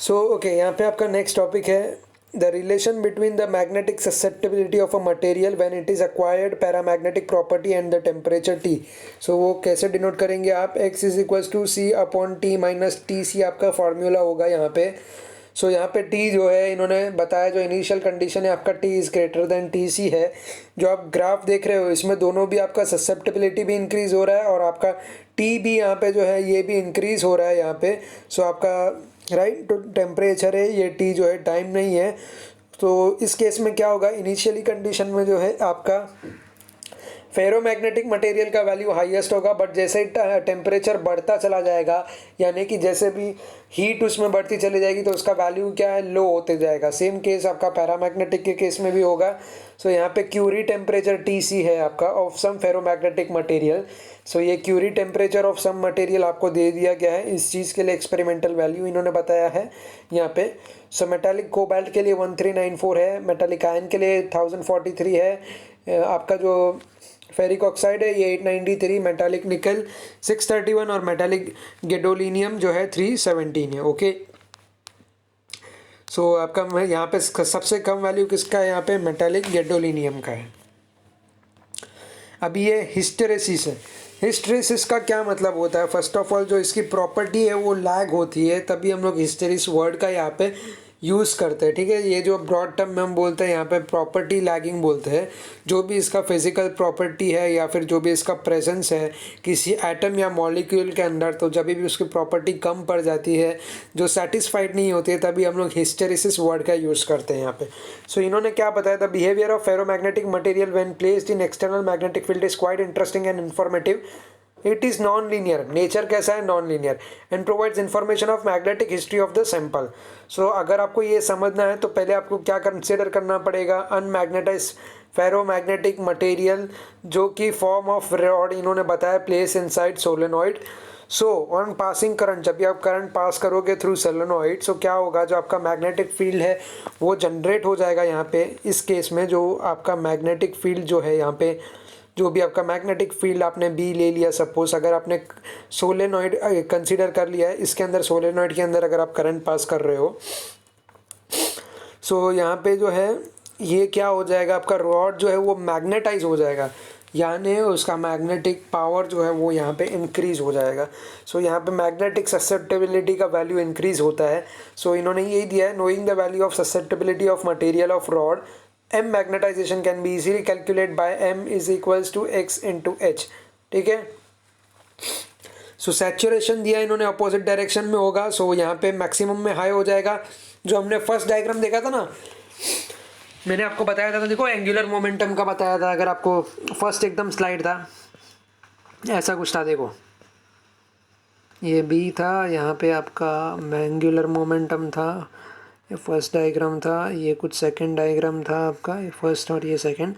Okay, यहाँ पे आपका नेक्स्ट टॉपिक है the relation between the magnetic susceptibility of a material when it is acquired paramagnetic property and the temperature T। So वो कैसे डिनोट करेंगे आप, x is equals to C upon T minus T C आपका formula होगा यहाँ पे। सो यहाँ पे T जो है इन्होंने बताया, जो इनिशियल कंडीशन है आपका T is greater than T C है। जो आप ग्राफ देख रहे हो इसमें दोनों भी आपका ससेप्टिबिलिटी भी इंक्रीज़ हो रहा है और आपका T भी यहाँ पे जो है ये भी इंक्रीज़ हो रहा है यहाँ पे। सो आपका राइट तो टेम्परेचर है, ये T जो है टाइम नहीं है। तो इस केस में क्या होगा, इनिशियली कंडीशन में जो है आपका फेरोमैग्नेटिक मटेरियल का वैल्यू हाईएस्ट होगा, बट जैसे ही टेम्परेचर बढ़ता चला जाएगा, यानी कि जैसे भी हीट उसमें बढ़ती चली जाएगी तो उसका वैल्यू क्या है, लो होते जाएगा। सेम केस आपका पैरामैग्नेटिक के केस में भी होगा। सो यहाँ पे क्यूरी टेम्परेचर Tc है आपका of some ferromagnetic material. So ये Curie temperature of some material आपको दे दिया गया है, इस चीज़ के लिए एक्सपेरिमेंटल वैल्यू इन्होंने बताया है यहाँ पे। सो मेटालिक कोबाल्ट के लिए 1394 है, मेटालिक आयन के लिए 1043 है, आपका जो फेरिक ऑक्साइड है ये 893, मेटालिक निकल 631 और मेटालिक गैडोलिनियम जो है 317 है। ओके, सो आपका यहाँ पे सबसे कम वैल्यू किसका है, यहाँ पे मेटालिक गैडोलिनियम का है। अभी ये हिस्टेरेसिस है। हिस्टेरेसिस का क्या मतलब होता है, फर्स्ट ऑफ ऑल जो इसकी प्रॉपर्टी है वो लैग होती है, तभी हम लोग हिस्टेरिस वर्ड का यहाँ पे यूज़ करते हैं। ठीक है, ये जो ब्रॉड टर्म में हम बोलते हैं यहाँ पे प्रॉपर्टी लैगिंग बोलते हैं। जो भी इसका फिजिकल प्रॉपर्टी है या फिर जो भी इसका प्रेजेंस है किसी एटम या मॉलिक्यूल के अंदर, तो जब भी उसकी प्रॉपर्टी कम पड़ जाती है, जो सेटिस्फाइड नहीं होती है, तभी हम लोग हिस्टेरिसिस वर्ड का यूज़ करते हैं यहाँ पे। सो इन्होंने क्या बताया, the behaviour of ferromagnetic material when placed in external magnetic field is quite interesting and informative. It is non linear, nature कैसा है, non linear, and provides information of magnetic history of the sample. So अगर आपको ये समझना है तो पहले आपको क्या कंसिडर करना पड़ेगा, अनमैग्नेटाइज फेरोमैग्नेटिक मटेरियल जो कि फॉर्म ऑफ रॉड इन्होंने बताया place inside solenoid. So on passing current, जब भी आप करंट पास करोगे थ्रू सोलेनॉइड, सो क्या होगा, जो आपका मैग्नेटिक फील्ड है वो जनरेट हो जाएगा यहाँ पे। इस केस में जो आपका मैग्नेटिक फील्ड जो है यहाँ पे, जो भी आपका मैग्नेटिक फील्ड आपने बी ले लिया, सपोज अगर आपने सोलेनॉइड कंसीडर कर लिया है, इसके अंदर सोलेनॉइड के अंदर अगर आप करंट पास कर रहे हो, सो यहाँ पे जो है ये क्या हो जाएगा, आपका रॉड जो है वो मैग्नेटाइज हो जाएगा, यानी उसका मैग्नेटिक पावर जो है वो यहाँ पे इंक्रीज़ हो जाएगा। सो यहाँ पे मैग्नेटिक ससेप्टेबिलिटी का वैल्यू इंक्रीज़ होता है। सो इन्होंने यही दिया है, knowing the value of susceptibility of material of rod, m magnetisation can be easily calculate by m is equals to x into h। ठीक है, सो सैचुरेशन दिया इन्होंने अपोजिट डायरेक्शन में होगा। सो यहाँ पे मैक्सिमम में हाई हो जाएगा। जो हमने फर्स्ट डायग्राम देखा था ना, मैंने आपको बताया था, देखो एंगुलर मोमेंटम का बताया था, अगर आपको फर्स्ट एकदम स्लाइड था ऐसा कुछ था, देखो ये b था, यहाँ पे आपका एंगुलर मोमेंटम था, ये फर्स्ट डायग्राम था, ये कुछ सेकंड डायग्राम था आपका, ये फर्स्ट और ये सेकंड,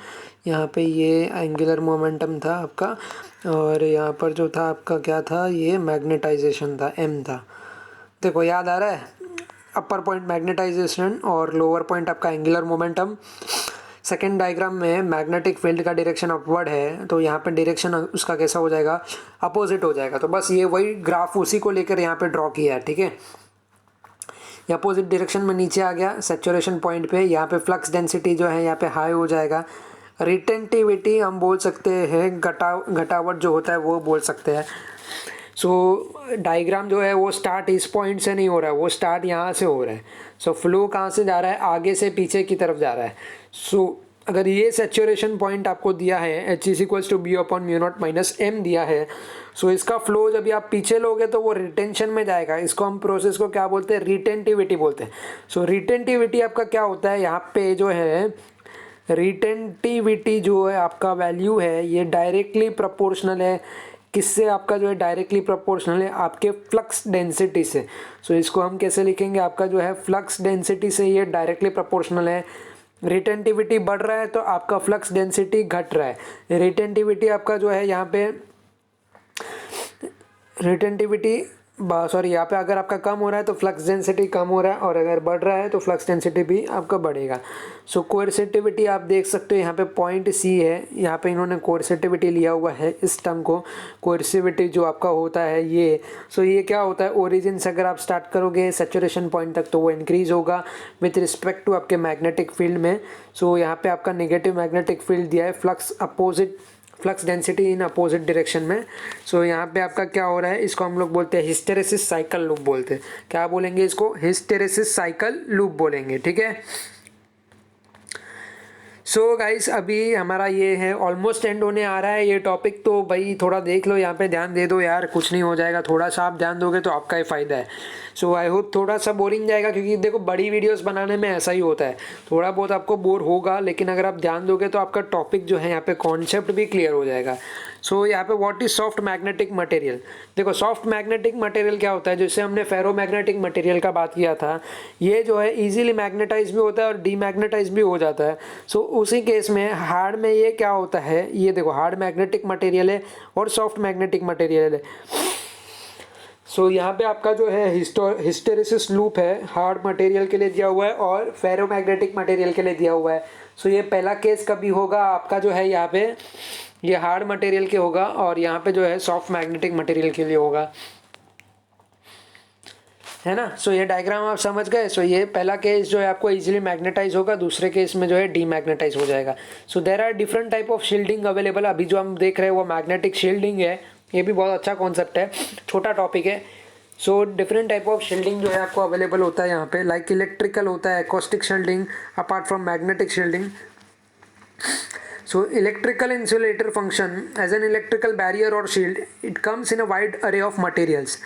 यहाँ पे ये एंगुलर मोमेंटम था आपका, और यहाँ पर जो था आपका क्या था, ये मैग्नेटाइजेशन था, m था। देखो याद आ रहा है, अपर पॉइंट मैग्नेटाइजेशन और लोअर पॉइंट आपका एंगुलर मोमेंटम। सेकेंड डायग्राम में मैग्नेटिक फील्ड का डायरेक्शन अपवर्ड है, तो यहाँ पे डायरेक्शन उसका कैसा हो जाएगा, अपोजिट हो जाएगा। तो बस ये वही ग्राफ उसी को लेकर यहाँ पे ड्रॉ किया है। ठीक है, ये अपोजिट डायरेक्शन में नीचे आ गया सैचुरेशन पॉइंट पे, यहाँ पे फ्लक्स डेंसिटी जो है यहाँ पे हाई हो जाएगा। रिटेंटिविटी हम बोल सकते हैं घटावट जो होता है वो बोल सकते हैं। सो डायग्राम जो है वो स्टार्ट इस पॉइंट से नहीं हो रहा है, वो स्टार्ट यहाँ से हो रहा है। सो फ्लो कहाँ से जा रहा है, आगे से पीछे की तरफ जा रहा है। सो अगर ये सैचुरेशन पॉइंट आपको दिया है H=B/μ0 - m दिया है, सो इसका फ्लो जब आप पीछे लोगे तो वो रिटेंशन में जाएगा। इसको हम प्रोसेस को क्या बोलते हैं, रिटेंटिविटी बोलते हैं। सो रिटेंटिविटी आपका क्या होता है, यहाँ पे जो है रिटेंटिविटी जो है आपका वैल्यू है ये डायरेक्टली प्रोपोर्शनल है। किससे, आपका जो है डायरेक्टली प्रोपोर्शनल है आपके फ्लक्स डेंसिटी से। सो इसको हम कैसे लिखेंगे, आपका जो है फ्लक्स डेंसिटी से ये डायरेक्टली प्रोपोर्शनल है। रिटेंटिविटी बढ़ रहा है तो आपका फ्लक्स डेंसिटी घट रहा है। रिटेंटिविटी आपका जो है यहाँ पे यहाँ पे अगर आपका कम हो रहा है तो फ्लक्स डेंसिटी कम हो रहा है, और अगर बढ़ रहा है तो फ्लक्स डेंसिटी भी आपका बढ़ेगा। सो कोएर्सिटिविटी आप देख सकते हो यहाँ पे पॉइंट C है, यहाँ पे इन्होंने कोएर्सिटिविटी लिया हुआ है इस टर्म को। कोएर्सिटिविटी जो आपका होता है ये, सो ये क्या होता है, ओरिजिन से अगर आप स्टार्ट करोगे सैचुरेशन पॉइंट तक तो वो इंक्रीज होगा विथ रिस्पेक्ट टू आपके मैग्नेटिक फील्ड में। सो यहाँ पे आपका नेगेटिव मैग्नेटिक फील्ड दिया है, flux density in opposite direction में। सो यहाँ पे आपका क्या हो रहा है, इसको हम लोग बोलते हैं हिस्टेरेसिस साइकिल लूप बोलते हैं। क्या बोलेंगे इसको, हिस्टेरेसिस साइकिल लूप बोलेंगे, ठीक है। सो गाइस अभी हमारा ये है ऑलमोस्ट एंड होने आ रहा है ये टॉपिक, तो भाई थोड़ा देख लो, यहाँ पे ध्यान दे दो यार, कुछ नहीं हो जाएगा, थोड़ा सा आप ध्यान दोगे तो आपका ही फ़ायदा है। सो आई होप थोड़ा सा बोरिंग जाएगा, क्योंकि देखो बड़ी वीडियोस बनाने में ऐसा ही होता है, थोड़ा बहुत आपको बोर होगा, लेकिन अगर आप ध्यान दोगे तो आपका टॉपिक जो है यहाँ पे कॉन्सेप्ट भी क्लियर हो जाएगा। सो यहाँ पे what is soft magnetic material. देखो सॉफ्ट मैग्नेटिक मटेरियल क्या होता है, जैसे हमने फेरो मैग्नेटिक मटेरियल का बात किया था, ये जो है इजीली मैग्नेटाइज भी होता है और डीमैग्नेटाइज भी हो जाता है। सो उसी केस में हार्ड में ये क्या होता है, ये देखो हार्ड मैग्नेटिक मटेरियल है और सॉफ्ट मैग्नेटिक मटेरियल है। सो यहाँ पे आपका जो है हिस्टेरेसिस लूप है, हार्ड मटेरियल के लिए दिया हुआ है और फेरोमैग्नेटिक मटेरियल के लिए दिया हुआ है। सो ये पहला केस कभी होगा आपका जो है यहाँ पे ये हार्ड मटेरियल के होगा, और यहाँ पे जो है सॉफ्ट मैग्नेटिक मटेरियल के लिए होगा, है ना। सो ये डायग्राम आप समझ गए। सो ये पहला केस जो है आपको इजीली मैग्नेटाइज होगा, दूसरे केस में जो है डीमैग्नेटाइज हो जाएगा। So there are different type of shielding available. अभी जो हम देख रहे हैं वो मैग्नेटिक शील्डिंग है, ये भी बहुत अच्छा कॉन्सेप्ट है, छोटा टॉपिक है। So different type of shielding जो है आपको अवेलेबल होता है यहाँ पे, लाइक इलेक्ट्रिकल होता है, acoustic shielding apart from magnetic shielding. So electrical insulator function as an electrical barrier or shield, it comes in a wide array of materials.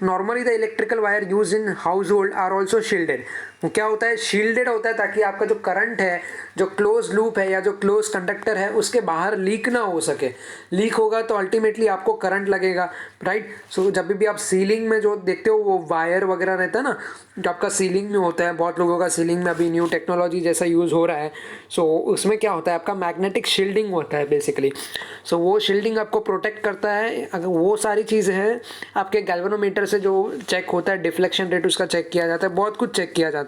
Normally the electrical wire used in household are also shielded. वो क्या होता है, shielded होता है, ताकि आपका जो current है, जो क्लोज लूप है या जो क्लोज कंडक्टर है उसके बाहर लीक ना हो सके। लीक होगा तो अल्टीमेटली आपको करंट लगेगा, राइट। सो जब भी आप सीलिंग में जो देखते हो वो वायर वगैरह रहता है ना, जो आपका सीलिंग में होता है, बहुत लोगों का सीलिंग में अभी न्यू टेक्नोलॉजी जैसा यूज़ हो रहा है। सो उसमें क्या होता है, आपका मैग्नेटिक शील्डिंग होता है बेसिकली। सो वो शील्डिंग आपको प्रोटेक्ट करता है। अगर वो सारी चीज़ें हैं आपके गैल्वेनोमीटर से जो चेक होता है, डिफ्लेक्शन रेट उसका चेक किया जाता है, बहुत कुछ चेक किया जाता है।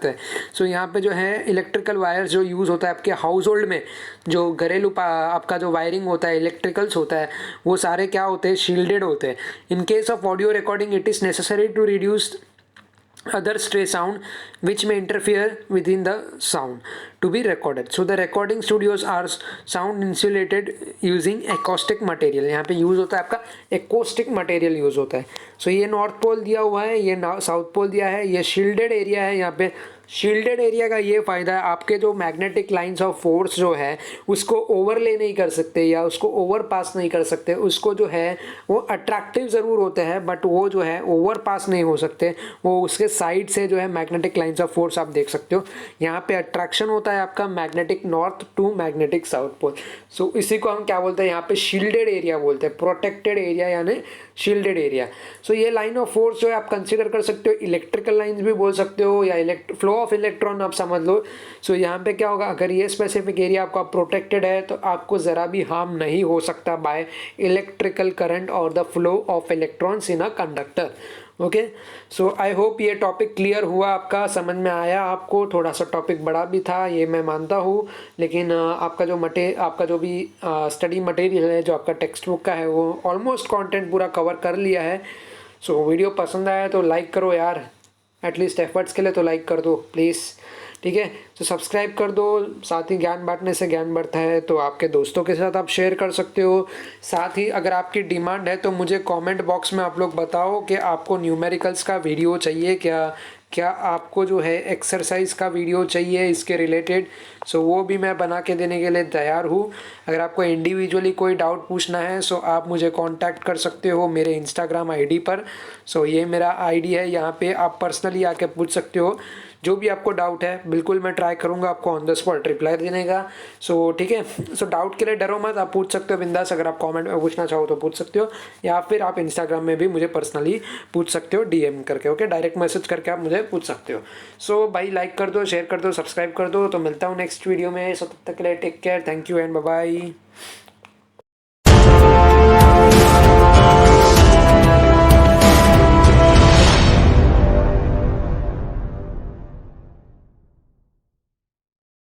सो यहाँ पे जो है इलेक्ट्रिकल वायर्स जो यूज़ होता है आपके हाउस होल्ड में, जो घरेलू आपका जो वायरिंग होता है, इलेक्ट्रिकल्स होता है, वो सारे क्या होते हैं, शील्डेड होते हैं। In case of audio recording it is necessary to reduce other stray sound which may interfere within the sound to be recorded. So the recording studios are sound insulated using acoustic material. यहाँ पे use होता है आपका acoustic material use होता है। सो ये north pole दिया हुआ है, ये साउथ पोल दिया है, ये शील्डेड एरिया है। यहाँ पे शील्डेड एरिया का ये फ़ायदा है, आपके जो मैग्नेटिक लाइंस ऑफ फोर्स जो है उसको ओवरले नहीं कर सकते या उसको ओवर पास नहीं कर सकते। उसको जो है वो अट्रैक्टिव ज़रूर होते हैं, बट वो जो है ओवर पास नहीं हो सकते। वो उसके साइड से जो है मैग्नेटिक लाइंस ऑफ फोर्स आप देख सकते हो। यहाँ पे अट्रैक्शन होता है आपका magnetic north to magnetic south pole. So इसी को हम क्या बोलते हैं, यहाँ पे शील्डेड एरिया बोलते हैं, प्रोटेक्टेड एरिया यानी शील्डेड एरिया। सो ये लाइन ऑफ फोर्स जो है आप कंसिडर कर सकते हो, इलेक्ट्रिकल लाइंस भी बोल सकते हो या फ्लो ऑफ इलेक्ट्रॉन आप समझ लो। सो यहाँ पे क्या होगा, अगर ये स्पेसिफिक एरिया आपका प्रोटेक्टेड है तो आपको ज़रा भी हार्म नहीं हो सकता बाय इलेक्ट्रिकल करंट और the flow of electrons in a conductor. Okay, so I hope ये टॉपिक क्लियर हुआ, आपका समझ में आया। आपको थोड़ा सा टॉपिक बड़ा भी था ये मैं मानता हूँ, लेकिन आपका जो भी स्टडी मटेरियल है, जो आपका टेक्स्ट बुक का है, वो ऑलमोस्ट कंटेंट पूरा कवर कर लिया है। सो वीडियो पसंद आया तो लाइक करो यार, एटलीस्ट एफर्ट्स के लिए तो लाइक कर दो प्लीज़, ठीक है। तो सब्सक्राइब कर दो, साथ ही ज्ञान बांटने से ज्ञान बढ़ता है, तो आपके दोस्तों के साथ आप शेयर कर सकते हो। साथ ही अगर आपकी डिमांड है तो मुझे कमेंट बॉक्स में आप लोग बताओ कि आपको न्यूमेरिकल्स का वीडियो चाहिए क्या, क्या आपको जो है एक्सरसाइज का वीडियो चाहिए इसके रिलेटेड। सो वो भी मैं बना के देने के लिए तैयार हूँ। अगर आपको इंडिविजुअली कोई डाउट पूछना है सो आप मुझे कांटेक्ट कर सकते हो मेरे इंस्टाग्राम आईडी पर। सो ये मेरा आईडी है, यहाँ पे आप पर्सनली आके पूछ सकते हो जो भी आपको डाउट है। बिल्कुल मैं ट्राई करूँगा आपको ऑन द स्पॉट रिप्लाई देने का। सो ठीक है, सो डाउट के लिए डरो मत, आप पूछ सकते हो बिंदास। अगर आप कमेंट में पूछना चाहो तो पूछ सकते हो, या फिर आप इंस्टाग्राम में भी मुझे पर्सनली पूछ सकते हो डीएम करके, ओके, डायरेक्ट मैसेज करके आप मुझे पूछ सकते हो। सो भाई लाइक कर दो, शेयर कर दो, सब्सक्राइब कर दो। तो मिलता हूँ नेक्स्ट वीडियो में, सो तब तक के लिए take care, thank you and bye bye.